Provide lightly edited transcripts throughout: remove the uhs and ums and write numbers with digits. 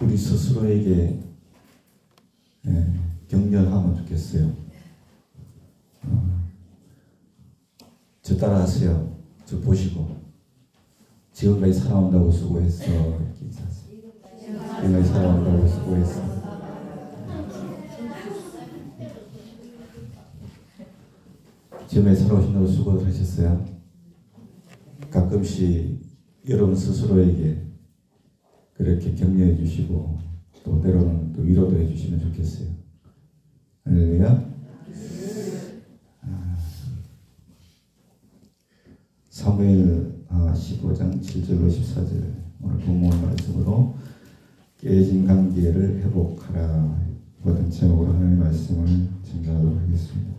우리 스스로에게 격려하면 좋겠어요. 저 따라하세요. 저 보시고 지금까지 살아온다고 수고했어. 이렇게 인사하세요. 지금까지 살아온다고 수고했어. 지금까지 살아오신다고 수고를 하셨어요. 가끔씩 여러분 스스로에게 그렇게 격려해 주시고 또 때로는 또 위로도 해 주시면 좋겠어요. 할렐루야. 사무엘 15장 7절로 14절 오늘 본문 말씀으로 깨진 관계를 회복하라 같은 제목으로 하나님의 말씀을 증거하도록 하겠습니다.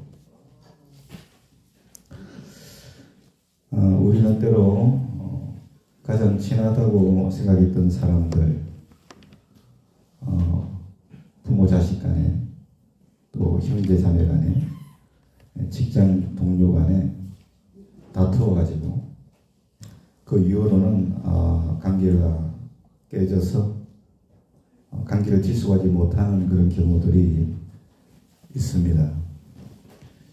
우리는 때로 가장 친하다고 생각했던 사람들, 부모 자식 간에, 또 형제 자매 간에, 직장 동료 간에 다투어가지고 그 이후로는 관계가 깨져서 관계를 지속하지 못하는 그런 경우들이 있습니다.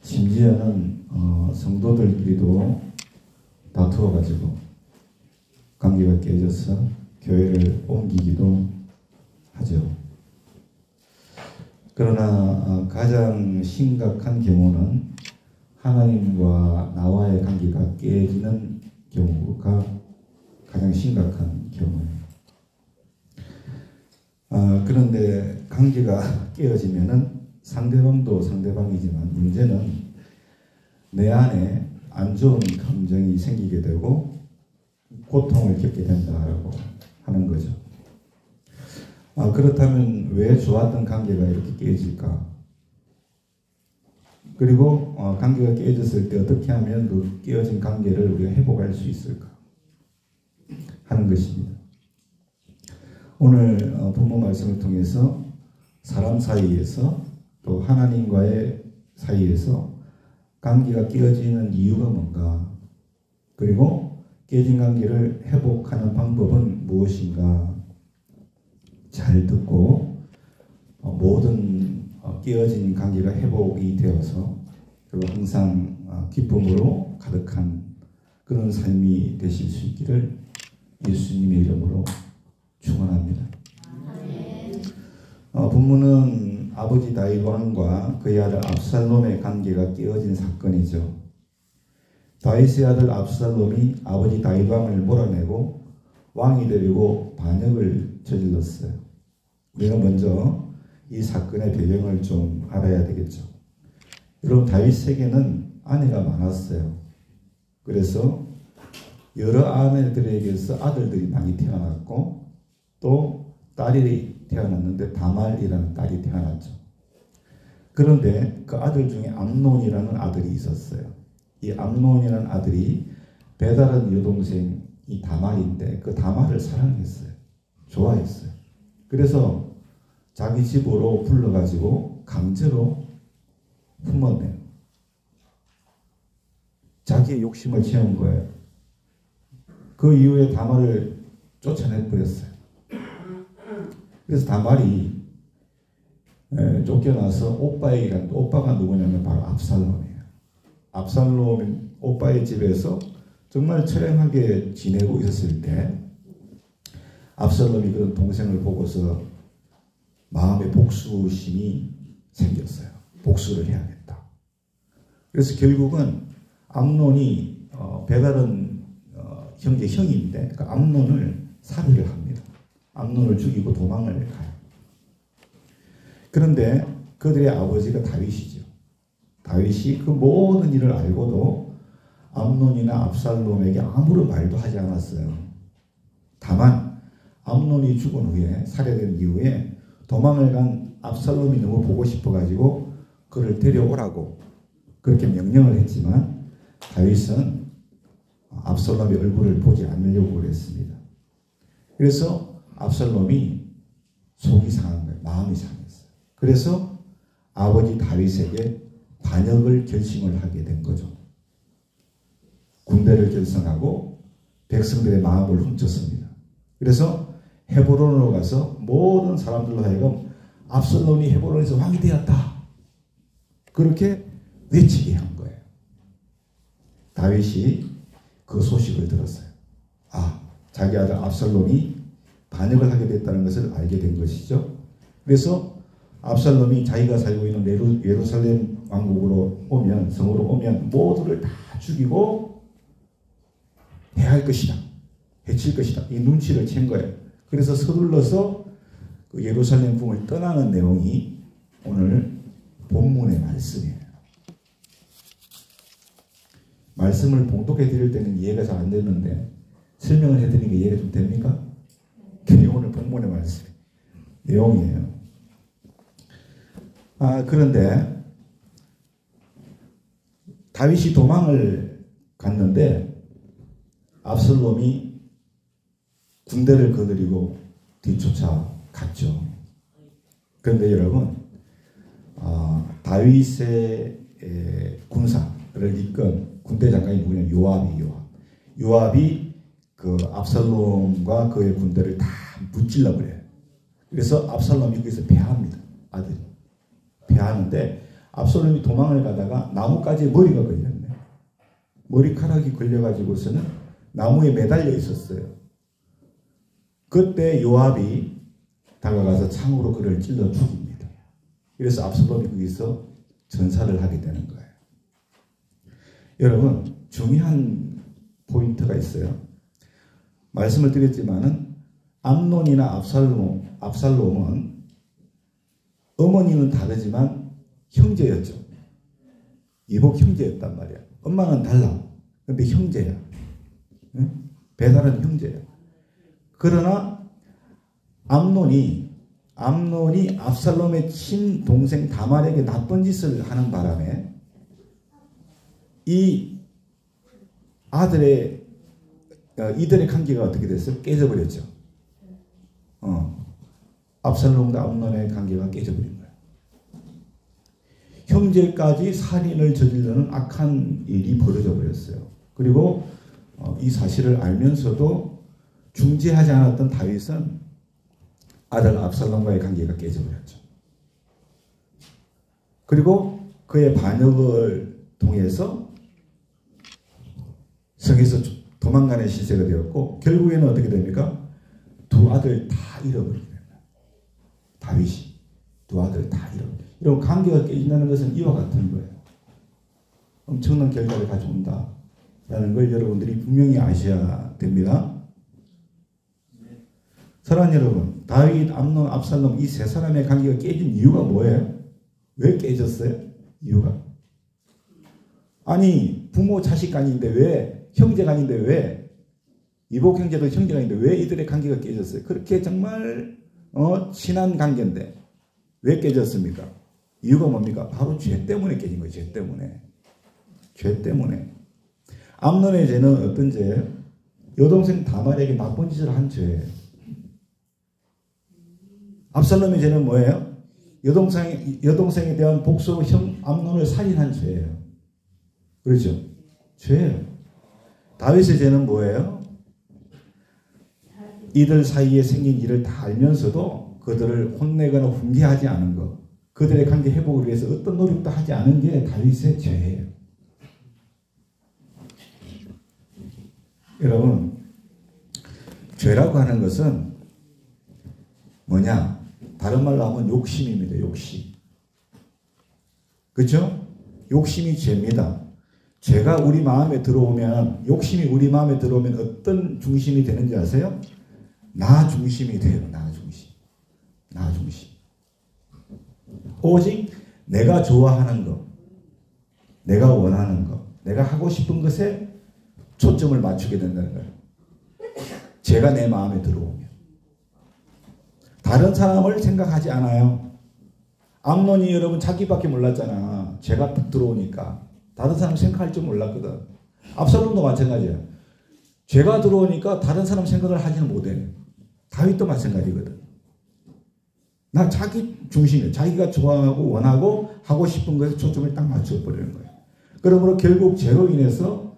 심지어는 성도들끼리도 다투어가지고 관계가 깨져서 교회를 옮기기도 하죠. 그러나 가장 심각한 경우는 하나님과 나와의 관계가 깨지는 경우가 가장 심각한 경우예요. 그런데 관계가 깨어지면은 상대방도 상대방이지만 문제는 내 안에 안 좋은 감정이 생기게 되고 고통을 겪게 된다라고 하는 거죠. 그렇다면 왜 좋았던 관계가 이렇게 깨질까? 그리고 관계가 깨졌을 때 어떻게 하면 그 깨어진 관계를 우리가 회복할 수 있을까? 하는 것입니다. 오늘 본문 말씀을 통해서 사람 사이에서 또 하나님과의 사이에서 관계가 깨어지는 이유가 뭔가, 그리고 깨진 관계를 회복하는 방법은 무엇인가 잘 듣고 모든 깨어진 관계가 회복이 되어서 그리고 항상 기쁨으로 가득한 그런 삶이 되실 수 있기를 예수님의 이름으로 축원합니다. 본문은 아버지 다윗 왕과 그의 아들 압살롬의 관계가 깨어진 사건이죠. 다윗의 아들 압살롬이 아버지 다윗 왕을 몰아내고 왕이 되려고 반역을 저질렀어요. 우리가 먼저 이 사건의 배경을 좀 알아야 되겠죠. 여러분, 다윗에게는 아내가 많았어요. 그래서 여러 아내들에게서 아들들이 많이 태어났고 또 딸이 태어났는데 다말이라는 딸이 태어났죠. 그런데 그 아들 중에 암논이라는 아들이 있었어요. 이 암논이라는 아들이 배다른 여동생이 다말인데 그 다말을 사랑했어요. 좋아했어요. 그래서 자기 집으로 불러가지고 강제로 품어내요. 자기의 욕심을 채운 거예요. 그 이후에 다말을 쫓아내버렸어요. 그래서 다말이 쫓겨나서 오빠에게 갔는데 오빠가 누구냐면 바로 압살롬이에요. 압살롬 오빠의 집에서 정말 처량하게 지내고 있었을 때 압살롬이 그런 동생을 보고서 마음에 복수심이 생겼어요. 복수를 해야겠다. 그래서 결국은 암논이 배다른 형인데 그 암논을 살해를 합니다. 암논을 죽이고 도망을 가요. 그런데 그들의 아버지가 다윗이죠. 다윗이 그 모든 일을 알고도 암논이나 압살롬에게 아무런 말도 하지 않았어요. 다만 암논이 죽은 후에 살해된 이후에 도망을 간 압살롬이 너무 보고 싶어가지고 그를 데려오라고 그렇게 명령을 했지만 다윗은 압살롬의 얼굴을 보지 않으려고 그랬습니다. 그래서 압살롬이 속이 상한 거예요. 마음이 상했어요. 그래서 아버지 다윗에게 반역을 결심을 하게 된 거죠. 군대를 결성하고 백성들의 마음을 훔쳤습니다. 그래서 헤브론으로 가서 모든 사람들로 하여금 압살롬이 헤브론에서 왕이 되었다, 그렇게 외치게 한 거예요. 다윗이 그 소식을 들었어요. 자기 아들 압살롬이 반역을 하게 됐다는 것을 알게 된 것이죠. 그래서 압살롬이 자기가 살고 있는 예루살렘 왕국으로 오면, 성으로 오면 모두를 다 죽이고 해할 것이다, 해칠 것이다, 이 눈치를 챈 거예요. 그래서 서둘러서 그 예루살렘 궁을 떠나는 내용이 오늘 본문의 말씀이에요. 말씀을 봉독해 드릴 때는 이해가 잘 안 되는데 설명을 해드리는 게 이해가 좀 됩니까? 그게 오늘 본문의 말씀 내용이에요. 그런데 다윗이 도망을 갔는데 압살롬이 군대를 거느리고 뒤쫓아갔죠. 그런데 여러분, 다윗의 군사를 이끈 군대 장관이 누구냐면 요압이 그 압살롬과 그의 군대를 다 무찔러 버려요. 그래서 압살롬이 거기서 패합니다. 아들이 패하는데 압살롬이 도망을 가다가 나무까지 머리가 걸렸네. 머리카락이 걸려가지고서는 나무에 매달려 있었어요. 그때 요압이 다가가서 창으로 그를 찔러 죽입니다. 그래서 압살롬이 거기서 전사를 하게 되는 거예요. 여러분, 중요한 포인트가 있어요. 말씀을 드렸지만은 암논이나 압살롬은 어머니는 다르지만 형제였죠. 이복 형제였단 말이야. 엄마는 달라. 근데 형제야. 응? 배다른 형제야. 그러나 암논이 압살롬의 친동생 다말에게 나쁜 짓을 하는 바람에 이 이들의 관계가 어떻게 됐어요? 깨져버렸죠. 압살롬과 암논의 관계가 깨져버린 거예요. 형제까지 살인을 저지르는 악한 일이 벌어져 버렸어요. 그리고 이 사실을 알면서도 중재하지 않았던 다윗은 아들 압살롬과의 관계가 깨져버렸죠. 그리고 그의 반역을 통해서 성에서 도망가는 시세가 되었고, 결국에는 어떻게 됩니까? 두 아들 다 잃어버리게 됩니다. 다윗이 두 아들 다 잃어버려요. 이런 관계가 깨진다는 것은 이와 같은 거예요. 엄청난 결과를 가져온다라는 걸 여러분들이 분명히 아셔야 됩니다. 사랑하는 여러분, 다윗, 암논, 압살롬 이 세 사람의 관계가 깨진 이유가 뭐예요? 왜 깨졌어요? 이유가, 아니 부모 자식 간인데 왜, 형제 간인데 왜, 이복 형제도 형제 간인데 왜 이들의 관계가 깨졌어요? 그렇게 정말 친한 관계인데 왜 깨졌습니까? 이유가 뭡니까? 바로 죄 때문에 깨진 거예요. 죄 때문에. 죄 때문에. 암논의 죄는 어떤 죄예요? 여동생 다말에게 나쁜 짓을 한 죄예요. 압살롬의 죄는 뭐예요? 여동생에 대한 복수로 형 암논을 살인한 죄예요. 그렇죠? 죄예요. 다윗의 죄는 뭐예요? 이들 사이에 생긴 일을 다 알면서도 그들을 혼내거나 훈계하지 않은 것, 그들의 관계 회복을 위해서 어떤 노력도 하지 않은 게 다윗의 죄예요. 여러분, 죄라고 하는 것은 뭐냐? 다른 말로 하면 욕심입니다. 욕심. 그렇죠? 욕심이 죄입니다. 죄가 우리 마음에 들어오면, 욕심이 우리 마음에 들어오면 어떤 중심이 되는지 아세요? 나 중심이 돼요. 나 중심. 나 중심. 오직 내가 좋아하는 것, 내가 원하는 것, 내가 하고 싶은 것에 초점을 맞추게 된다는 거예요. 죄가 내 마음에 들어오면. 다른 사람을 생각하지 않아요. 암논이 여러분 자기밖에 몰랐잖아. 죄가 딱 들어오니까. 다른 사람 생각할 줄 몰랐거든. 압살롬도 마찬가지야. 죄가 들어오니까 다른 사람 생각을 하지는 못해. 다윗도 마찬가지거든. 나 자기 중심이에요. 자기가 좋아하고 원하고 하고 싶은 것에 초점을 딱 맞춰버리는 거예요. 그러므로 결국 죄로 인해서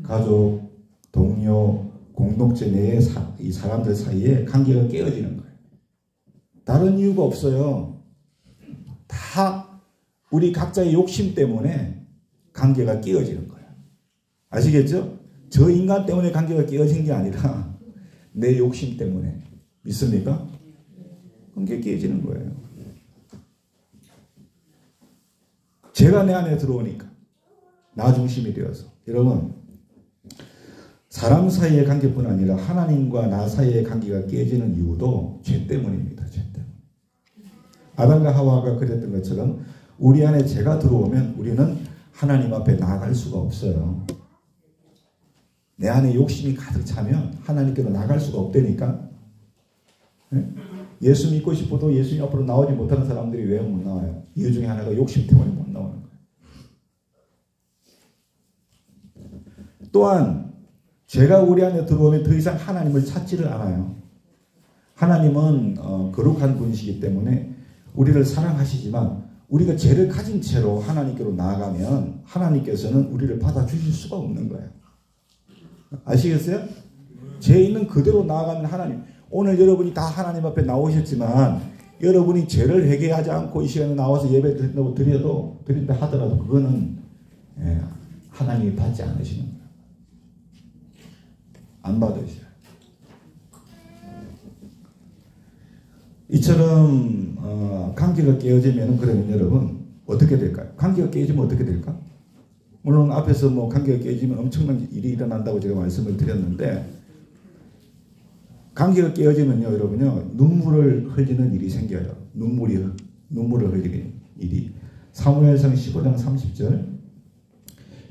가족, 동료, 공동체 내의 이 사람들 사이에 관계가 깨어지는 거예요. 다른 이유가 없어요. 다 우리 각자의 욕심 때문에 관계가 깨어지는 거예요. 아시겠죠? 저 인간 때문에 관계가 깨어진 게 아니라 내 욕심 때문에. 믿습니까? 관계 깨어지는 거예요. 죄가 내 안에 들어오니까 나 중심이 되어서. 여러분, 사람 사이의 관계뿐 아니라 하나님과 나 사이의 관계가 깨지는 이유도 죄 때문입니다. 죄 때문에. 아담과 하와가 그랬던 것처럼 우리 안에 죄가 들어오면 우리는 하나님 앞에 나아갈 수가 없어요. 내 안에 욕심이 가득 차면 하나님께로 나갈 수가 없다니까. 네? 예수 믿고 싶어도 예수님 앞으로 나오지 못하는 사람들이 왜 못 나와요? 이유 중에 하나가 욕심 때문에 못 나오는 거예요. 또한 죄가 우리 안에 들어오면 더 이상 하나님을 찾지를 않아요. 하나님은 거룩한 분이시기 때문에 우리를 사랑하시지만 우리가 죄를 가진 채로 하나님께로 나아가면 하나님께서는 우리를 받아주실 수가 없는 거예요. 아시겠어요? 죄 있는 그대로 나아가는 하나님. 오늘 여러분이 다 하나님 앞에 나오셨지만 여러분이 죄를 회개하지 않고 이 시간에 나와서 예배 드린다 하더라도 그거는 하나님이 받지 않으시는 거예요. 안 받으셔요. 이처럼 관계가 깨어지면 그러면 여러분 어떻게 될까요? 관계가 깨지면 어떻게 될까? 물론 앞에서 뭐 관계가 깨지면 엄청난 일이 일어난다고 제가 말씀을 드렸는데 관계가 깨어지면요, 여러분요, 눈물을 흘리는 일이 생겨요. 눈물을 흘리는 일이. 사무엘상 15장 30절.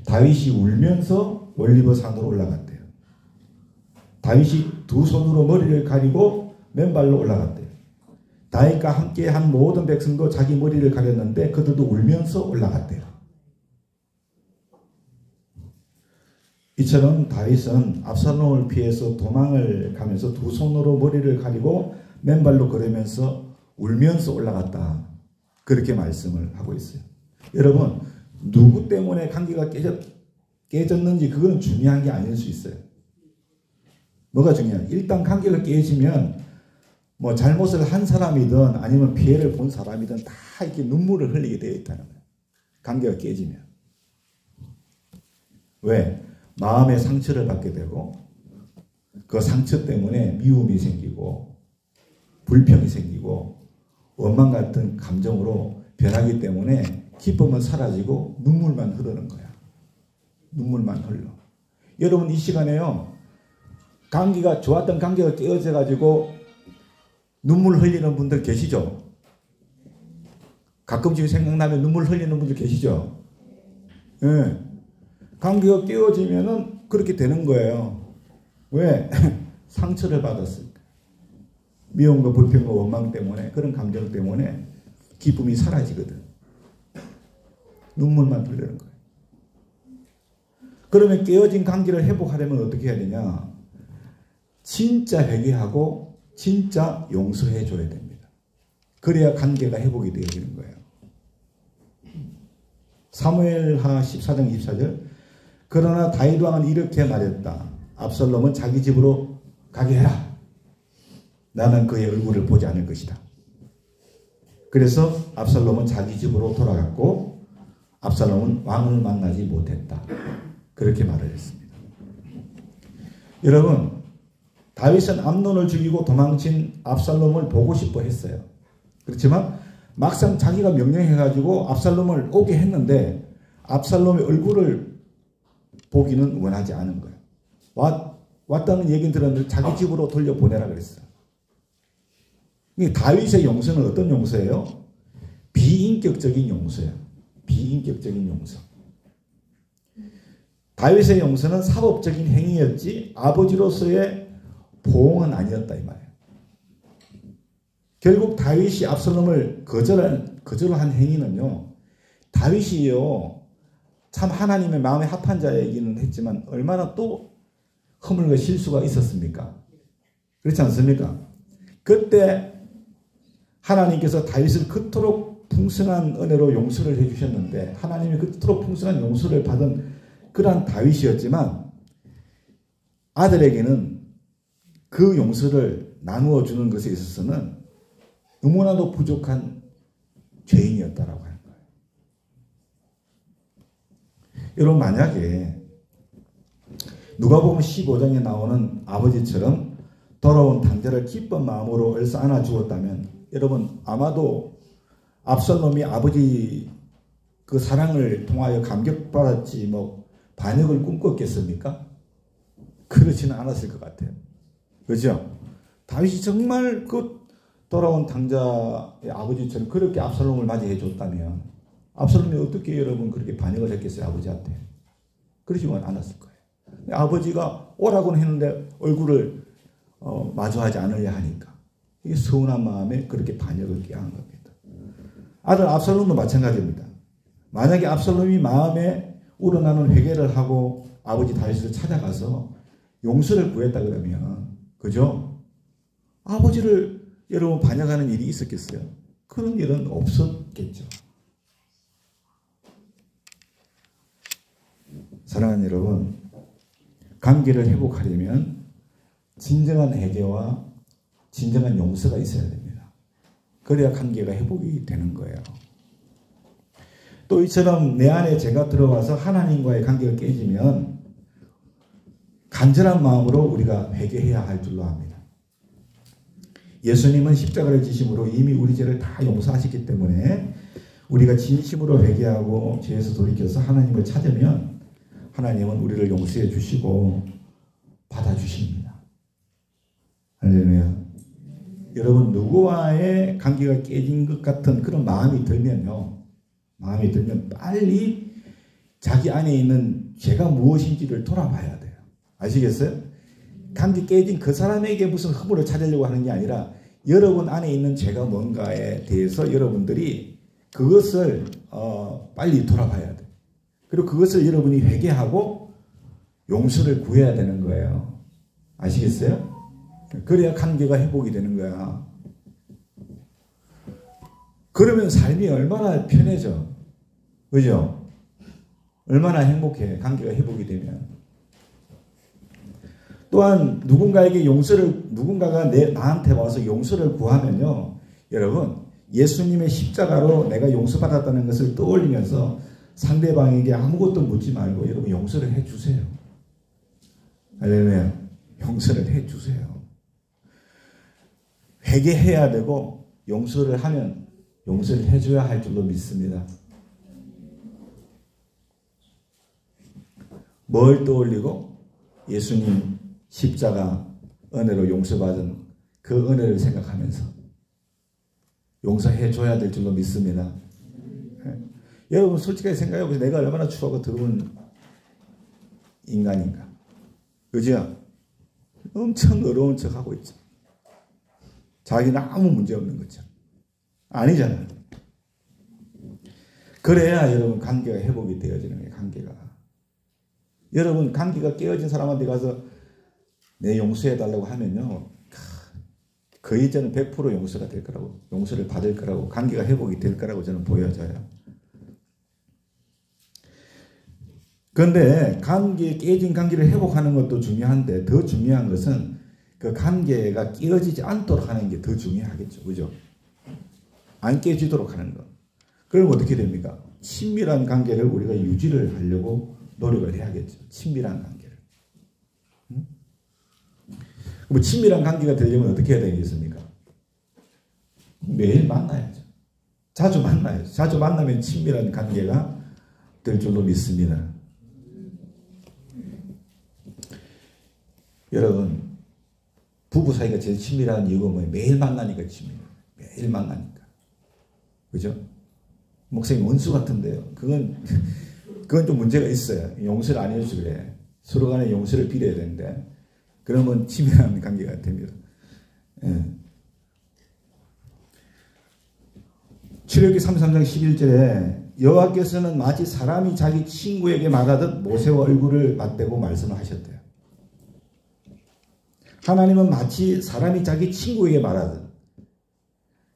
다윗이 울면서 올리브 산으로 올라갔대요. 다윗이 두 손으로 머리를 가리고 맨발로 올라갔대요. 다윗과 함께 한 모든 백성도 자기 머리를 가렸는데 그들도 울면서 올라갔대요. 이처럼 다윗은 압살롬을 피해서 도망을 가면서 두 손으로 머리를 가리고 맨발로 걸으면서 울면서 올라갔다. 그렇게 말씀을 하고 있어요. 여러분, 누구 때문에 관계가 깨졌는지 그거는 중요한 게 아닐 수 있어요. 뭐가 중요해요? 일단 관계가 깨지면 뭐 잘못을 한 사람이든 아니면 피해를 본 사람이든 다 이렇게 눈물을 흘리게 되어 있다는 거예요. 관계가 깨지면. 왜? 마음의 상처를 받게 되고 그 상처 때문에 미움이 생기고 불평이 생기고 원망 같은 감정으로 변하기 때문에 기쁨은 사라지고 눈물만 흐르는 거야. 눈물만 흘러. 여러분 이 시간에요. 관계가 좋았던 관계가 깨어져 가지고 눈물 흘리는 분들 계시죠? 가끔씩 생각나면 눈물 흘리는 분들 계시죠? 예. 네. 관계가 깨어지면은 그렇게 되는 거예요. 왜? 상처를 받았으니까. 미움과 불평과 원망 때문에, 그런 감정 때문에 기쁨이 사라지거든. 눈물만 흘리는 거예요. 그러면 깨어진 관계를 회복하려면 어떻게 해야 되냐? 진짜 회개하고 진짜 용서해 줘야 됩니다. 그래야 관계가 회복이 되어지는 거예요. 사무엘하 14장 24절. 그러나 다윗 왕은 이렇게 말했다. 압살롬은 자기 집으로 가게 해라. 나는 그의 얼굴을 보지 않을 것이다. 그래서 압살롬은 자기 집으로 돌아갔고 압살롬은 왕을 만나지 못했다. 그렇게 말을 했습니다. 여러분, 다윗은 암논을 죽이고 도망친 압살롬을 보고 싶어 했어요. 그렇지만 막상 자기가 명령해가지고 압살롬을 오게 했는데 압살롬의 얼굴을 보기는 원하지 않은 거예요. 왔다는 얘기는 들었는데 자기 집으로 돌려보내라 그랬어요. 다윗의 용서는 어떤 용서예요? 비인격적인 용서예요. 비인격적인 용서. 다윗의 용서는 사법적인 행위였지 아버지로서의 보응은 아니었다 이 말이에요. 결국 다윗이 압살롬을 거절한 행위는요. 다윗이요. 참 하나님의 마음에 합한 자이기는 했지만 얼마나 또 허물과 실수가 있었습니까? 그렇지 않습니까? 그때 하나님께서 다윗을 그토록 풍성한 은혜로 용서를 해주셨는데 하나님이 그토록 풍성한 용서를 받은 그러한 다윗이었지만 아들에게는 그 용서를 나누어 주는 것에 있어서는 너무나도 부족한 죄인이었다라고 하는 거예요. 여러분 만약에 누가복음 15장에 나오는 아버지처럼 돌아온 당자를 기쁜 마음으로 애써 안아 주었다면 여러분 아마도 압살롬이 아버지 그 사랑을 통하여 감격받았지 뭐 반역을 꿈꿨겠습니까? 그렇지는 않았을 것 같아요. 그죠? 다윗이 정말 그 돌아온 당자의 아버지처럼 그렇게 압살롬을 맞이해 줬다면 압살롬이 어떻게 여러분 그렇게 반역을 했겠어요? 아버지한테. 그러지만 않았을 거예요. 아버지가 오라고는 했는데 얼굴을 마주하지 않으려 하니까 이게 서운한 마음에 그렇게 반역을 꾀한 겁니다. 아들 압살롬도 마찬가지입니다. 만약에 압살롬이 마음에 우러나는 회개를 하고 아버지 다윗을 찾아가서 용서를 구했다 그러면 그죠? 아버지를 여러분 반역하는 일이 있었겠어요? 그런 일은 없었겠죠. 사랑하는 여러분, 관계를 회복하려면 진정한 회개와 진정한 용서가 있어야 됩니다. 그래야 관계가 회복이 되는 거예요. 또 이처럼 내 안에 죄가 들어와서 하나님과의 관계가 깨지면 간절한 마음으로 우리가 회개해야 할 줄로 압니다. 예수님은 십자가를 지심으로 이미 우리 죄를 다 용서하셨기 때문에 우리가 진심으로 회개하고 죄에서 돌이켜서 하나님을 찾으면 하나님은 우리를 용서해 주시고 받아주십니다. 할렐루야. 여러분 누구와의 관계가 깨진 것 같은 그런 마음이 들면요. 마음이 들면 빨리 자기 안에 있는 죄가 무엇인지를 돌아봐야 돼요. 아시겠어요? 관계 깨진 그 사람에게 무슨 허물을 찾으려고 하는 게 아니라 여러분 안에 있는 죄가 뭔가에 대해서 여러분들이 그것을 빨리 돌아봐야 돼요. 그리고 그것을 여러분이 회개하고 용서를 구해야 되는 거예요. 아시겠어요? 그래야 관계가 회복이 되는 거야. 그러면 삶이 얼마나 편해져. 그죠? 얼마나 행복해. 관계가 회복이 되면. 또한 누군가가 나한테 와서 용서를 구하면요. 여러분 예수님의 십자가로 내가 용서받았다는 것을 떠올리면서 상대방에게 아무것도 묻지 말고 여러분 용서를 해주세요. 할렐루야. 용서를 해주세요. 회개해야 되고 용서를 하면 용서를 해줘야 할 줄로 믿습니다. 뭘 떠올리고? 예수님 십자가 은혜로 용서받은 그 은혜를 생각하면서 용서해줘야 될 줄로 믿습니다. 여러분 솔직하게 생각해보세요. 내가 얼마나 추하고 더러운 인간인가. 그죠? 엄청 어려운 척하고 있죠. 자기는 아무 문제 없는 거죠. 아니잖아요. 그래야 여러분 관계가 회복이 되어지는 거예요. 관계가. 여러분 관계가 깨어진 사람한테 가서 내 용서해달라고 하면요. 거의 저는 100% 용서가 될 거라고, 용서를 받을 거라고, 관계가 회복이 될 거라고 저는 보여져요. 그런데 깨진 관계를 회복하는 것도 중요한데 더 중요한 것은 그 관계가 깨어지지 않도록 하는 게 더 중요하겠죠. 그죠? 안 깨지도록 하는 거. 그럼 어떻게 됩니까? 친밀한 관계를 우리가 유지를 하려고 노력을 해야겠죠. 친밀한 관계를. 그럼 친밀한 관계가 되려면 어떻게 해야 되겠습니까? 매일 만나야죠. 자주 만나야죠. 자주 만나면 친밀한 관계가 될 줄로 믿습니다. 여러분 부부 사이가 제일 친밀한 이유가 뭐예요? 매일 만나니까 친밀해요. 매일 만나니까. 그죠? 목사님 원수 같은데요. 그건 좀 문제가 있어요. 용서를 안 해주지 그래. 서로 간에 용서를 빌어야 되는데 그러면 친밀한 관계가 됩니다. 예. 출애굽기 33장 11절에 여호와께서는 마치 사람이 자기 친구에게 말하듯 모세와 얼굴을 맞대고 말씀을 하셨대요. 하나님은 마치 사람이 자기 친구에게 말하듯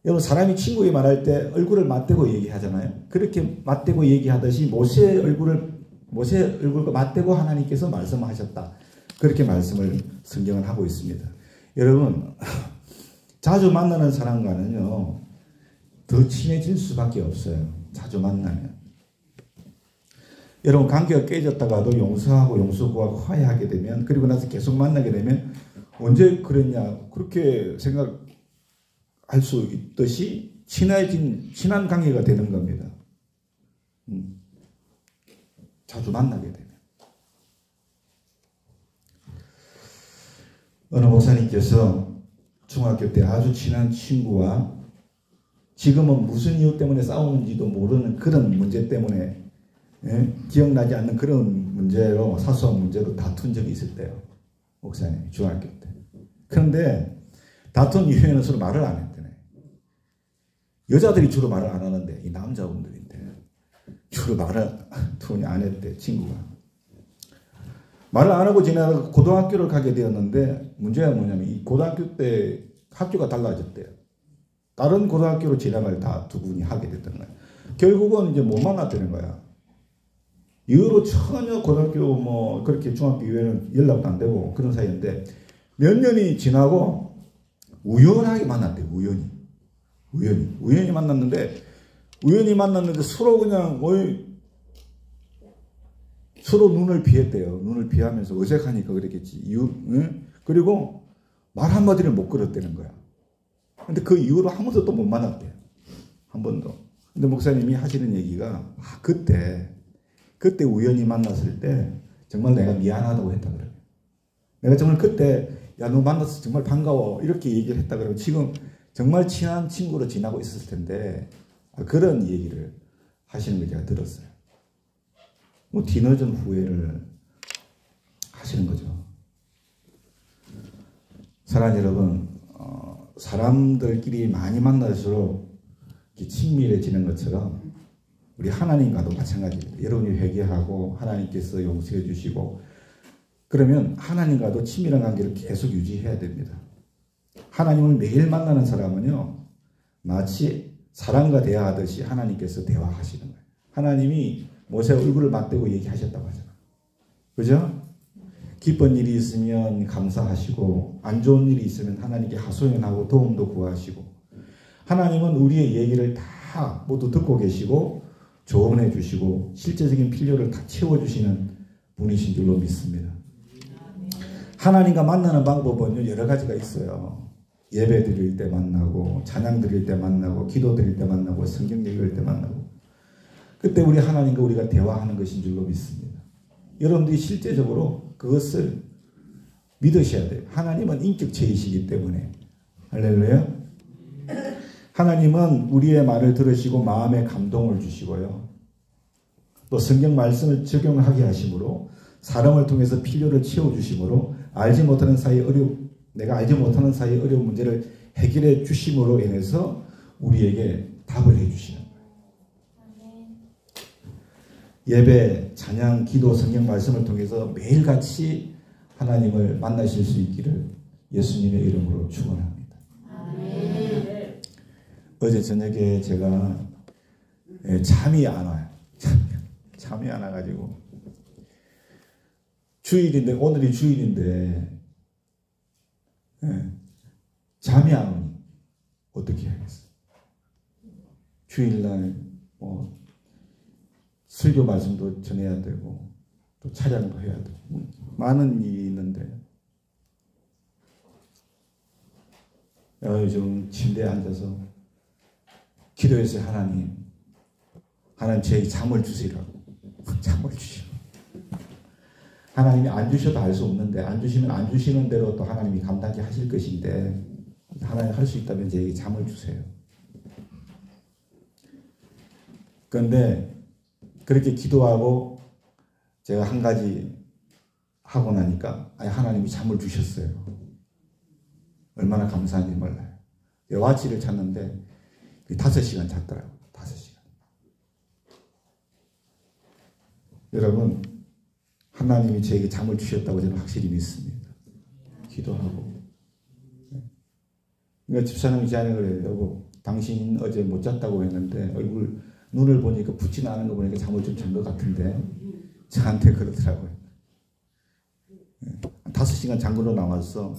여러분 사람이 친구에게 말할 때 얼굴을 맞대고 얘기하잖아요. 그렇게 맞대고 얘기하듯이 모세의 얼굴과 맞대고 하나님께서 말씀하셨다. 그렇게 말씀을 성경은 하고 있습니다. 여러분 자주 만나는 사람과는요 더 친해질 수밖에 없어요. 자주 만나면. 여러분 관계가 깨졌다가도 용서하고 용서 구하고 화해하게 되면 그리고 나서 계속 만나게 되면 언제 그랬냐 그렇게 생각할 수 있듯이 친한 관계가 되는 겁니다. 자주 만나게 되면. 어느 목사님께서 중학교 때 아주 친한 친구와 지금은 무슨 이유 때문에 싸우는지도 모르는 그런 문제 때문에 기억나지 않는 그런 문제로 사소한 문제로 다툰 적이 있을 때요. 목사님 중학교 때. 그런데 다툰 이후에는 서로 말을 안 했대네. 여자들이 주로 말을 안 하는데 이 남자분들인데 주로 말을 둘이 안 했대. 친구가. 말을 안 하고 지나다가 고등학교를 가게 되었는데 문제가 뭐냐면 이 고등학교 때 학교가 달라졌대요. 다른 고등학교로 진학을 다 두 분이 하게 됐던 거예요. 결국은 이제 못 만났다는 거야. 이후로 전혀 고등학교 뭐 그렇게 중학교 이후에는 연락도 안 되고 그런 사이인데 몇 년이 지나고 우연하게 만났대. 우연히 만났는데 서로 그냥 서로 눈을 피했대요. 눈을 피하면서 어색하니까 그랬겠지. 그리고 말 한마디를 못 걸었다는 거야. 근데 그 이후로 한 번도 또 못 만났대요. 한 번도. 근데 목사님이 하시는 얘기가 그때 우연히 만났을 때 정말 내가 미안하다고 했다 그래요. 내가 정말 그때 야 너 만나서 정말 반가워 이렇게 얘기를 했다 그러면 지금 정말 친한 친구로 지나고 있었을 텐데 그런 얘기를 하시는 걸 제가 들었어요. 뭐 뒤늦은 후회를 하시는 거죠. 사랑하는 여러분, 사람들끼리 많이 만날수록 친밀해지는 것처럼 우리 하나님과도 마찬가지입니다. 여러분이 회개하고 하나님께서 용서해 주시고 그러면 하나님과도 친밀한 관계를 계속 유지해야 됩니다. 하나님을 매일 만나는 사람은요 마치 사람과 대화하듯이 하나님께서 대화하시는 거예요. 하나님이 모세 얼굴을 맞대고 얘기하셨다고 하잖아요. 그죠? 기쁜 일이 있으면 감사하시고 안 좋은 일이 있으면 하나님께 하소연하고 도움도 구하시고 하나님은 우리의 얘기를 다 모두 듣고 계시고 조언해 주시고 실제적인 필요를 다 채워주시는 분이신 줄로 믿습니다. 하나님과 만나는 방법은 여러 가지가 있어요. 예배 드릴 때 만나고 찬양 드릴 때 만나고 기도 드릴 때 만나고 성경 읽을 때 만나고 그때 우리 하나님과 우리가 대화하는 것인 줄로 믿습니다. 여러분들이 실제적으로 그것을 믿으셔야 돼요. 하나님은 인격체이시기 때문에. 할렐루야. 하나님은 우리의 말을 들으시고 마음에 감동을 주시고요. 또 성경 말씀을 적용하게 하심으로 사람을 통해서 필요를 채워주심으로 내가 알지 못하는 사이의 어려운 문제를 해결해 주심으로 인해서 우리에게 답을 해 주시는 거예요. 예배, 찬양, 기도, 성경 말씀을 통해서 매일같이 하나님을 만나실 수 있기를 예수님의 이름으로 축원합니다. 어제 저녁에 제가 잠이 안 와요. 잠이 안 와가지고 주일인데 오늘이 주일인데 잠이 안 오니 어떻게 해야겠어? 주일날 설교 말씀도 전해야 되고 또 찬양도 해야 되고 많은 일이 있는데 요즘 침대에 앉아서 기도했어요. 하나님 저에게 잠을 주시라고. 잠을 주시오. 하나님이 안 주셔도 알 수 없는데 안 주시면 안 주시는 대로 또 하나님이 감당케 하실 것인데 하나님 할 수 있다면 저에게 잠을 주세요. 그런데 그렇게 기도하고 제가 한 가지 하고 나니까 하나님이 잠을 주셨어요. 얼마나 감사한지 몰라요. 와치를 찾는데 5시간 잤더라고요. 5시간. 여러분 하나님이 저에게 잠을 주셨다고 저는 확실히 믿습니다. 기도하고. 그러니까 집사람이 제안을 해요. 여보 당신 어제 못 잤다고 했는데 눈을 보니까 붓지 않은 거 보니까 잠을 좀 잔 것 같은데 저한테 그러더라고요. 5시간 잠그러 나왔어.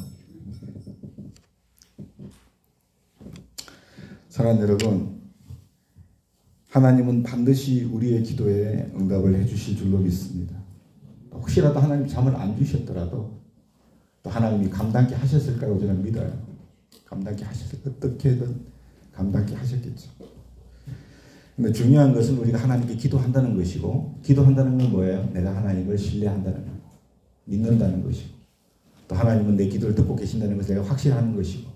사랑하는 여러분, 하나님은 반드시 우리의 기도에 응답을 해주실 줄로 믿습니다. 혹시라도 하나님 잠을 안 주셨더라도 또 하나님이 감당케 하셨을까요? 저는 믿어요. 감당케 어떻게든 감당케 하셨겠죠. 근데 중요한 것은 우리가 하나님께 기도한다는 것이고, 기도한다는 건 뭐예요? 내가 하나님을 신뢰한다는 것, 믿는다는 것이고, 또 하나님은 내 기도를 듣고 계신다는 것을 내가 확신하는 것이고,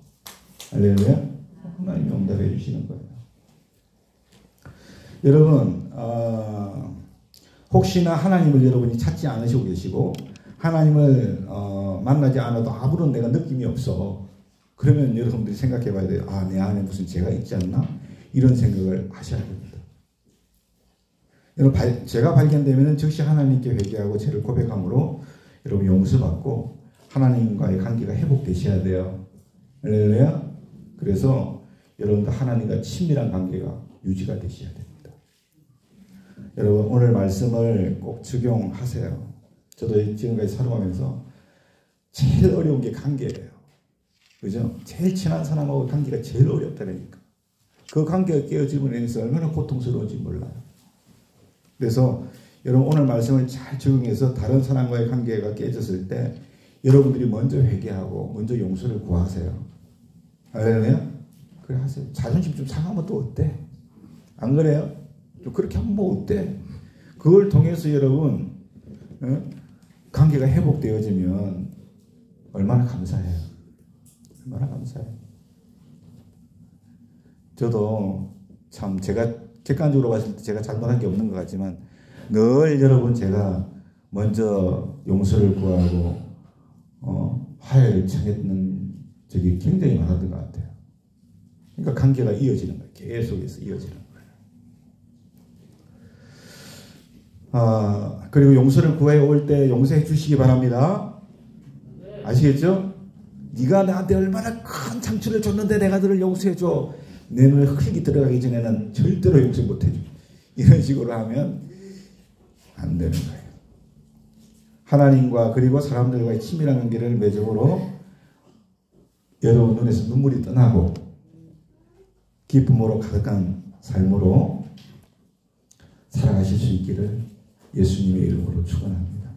할렐루야. 하나님이 응답해 주시는 거예요. 여러분, 혹시나 하나님을 여러분이 찾지 않으시고 계시고 하나님을 만나지 않아도 아무런 내가 느낌이 없어. 그러면 여러분들이 생각해 봐야 돼요. 아, 내 안에 무슨 죄가 있지 않나? 이런 생각을 하셔야 됩니다. 여러분, 죄가 발견되면 즉시 하나님께 회개하고 죄를 고백함으로 여러분 용서받고 하나님과의 관계가 회복되셔야 돼요. 할렐루야. 그래서 여러분도 하나님과 친밀한 관계가 유지가 되셔야 됩니다. 여러분, 오늘 말씀을 꼭 적용하세요. 저도 지금까지 살아가면서 제일 어려운 게 관계예요. 그죠? 제일 친한 사람하고 관계가 제일 어렵다니까. 그 관계가 깨어짐으로 인해서 얼마나 고통스러운지 몰라요. 그래서 여러분, 오늘 말씀을 잘 적용해서 다른 사람과의 관계가 깨졌을 때 여러분들이 먼저 회개하고 먼저 용서를 구하세요. 할렐루야? 그래 하세요. 자존심 좀 상하면 또 어때? 안 그래요? 좀 그렇게 하면 뭐 어때? 그걸 통해서 여러분 관계가 회복되어지면 얼마나 감사해요. 얼마나 감사해요. 저도 참 제가 객관적으로 봤을 때 제가 잘못한 게 없는 것 같지만 늘 여러분 제가 먼저 용서를 구하고 화해를 청했는 적이 굉장히 많았던 것 같아요. 그러니까 관계가 이어지는 거예요. 계속해서 이어지는 거예요. 그리고 용서를 구해 올 때 용서해 주시기 바랍니다. 아시겠죠? 네가 나한테 얼마나 큰 상처를 줬는데 내가 너를 용서해 줘. 내 눈에 흙이 들어가기 전에는 절대로 용서 못 해줘. 이런 식으로 하면 안 되는 거예요. 하나님과 그리고 사람들과의 친밀한 관계를 맺음으로 여러분 눈에서 눈물이 떠나고 기쁨으로 가득한 삶으로 살아가실 수 있기를 예수님의 이름으로 축원합니다.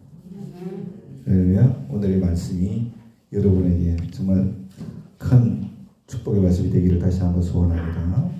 그러면 오늘의 말씀이 여러분에게 정말 큰 축복의 말씀이 되기를 다시 한번 소원합니다.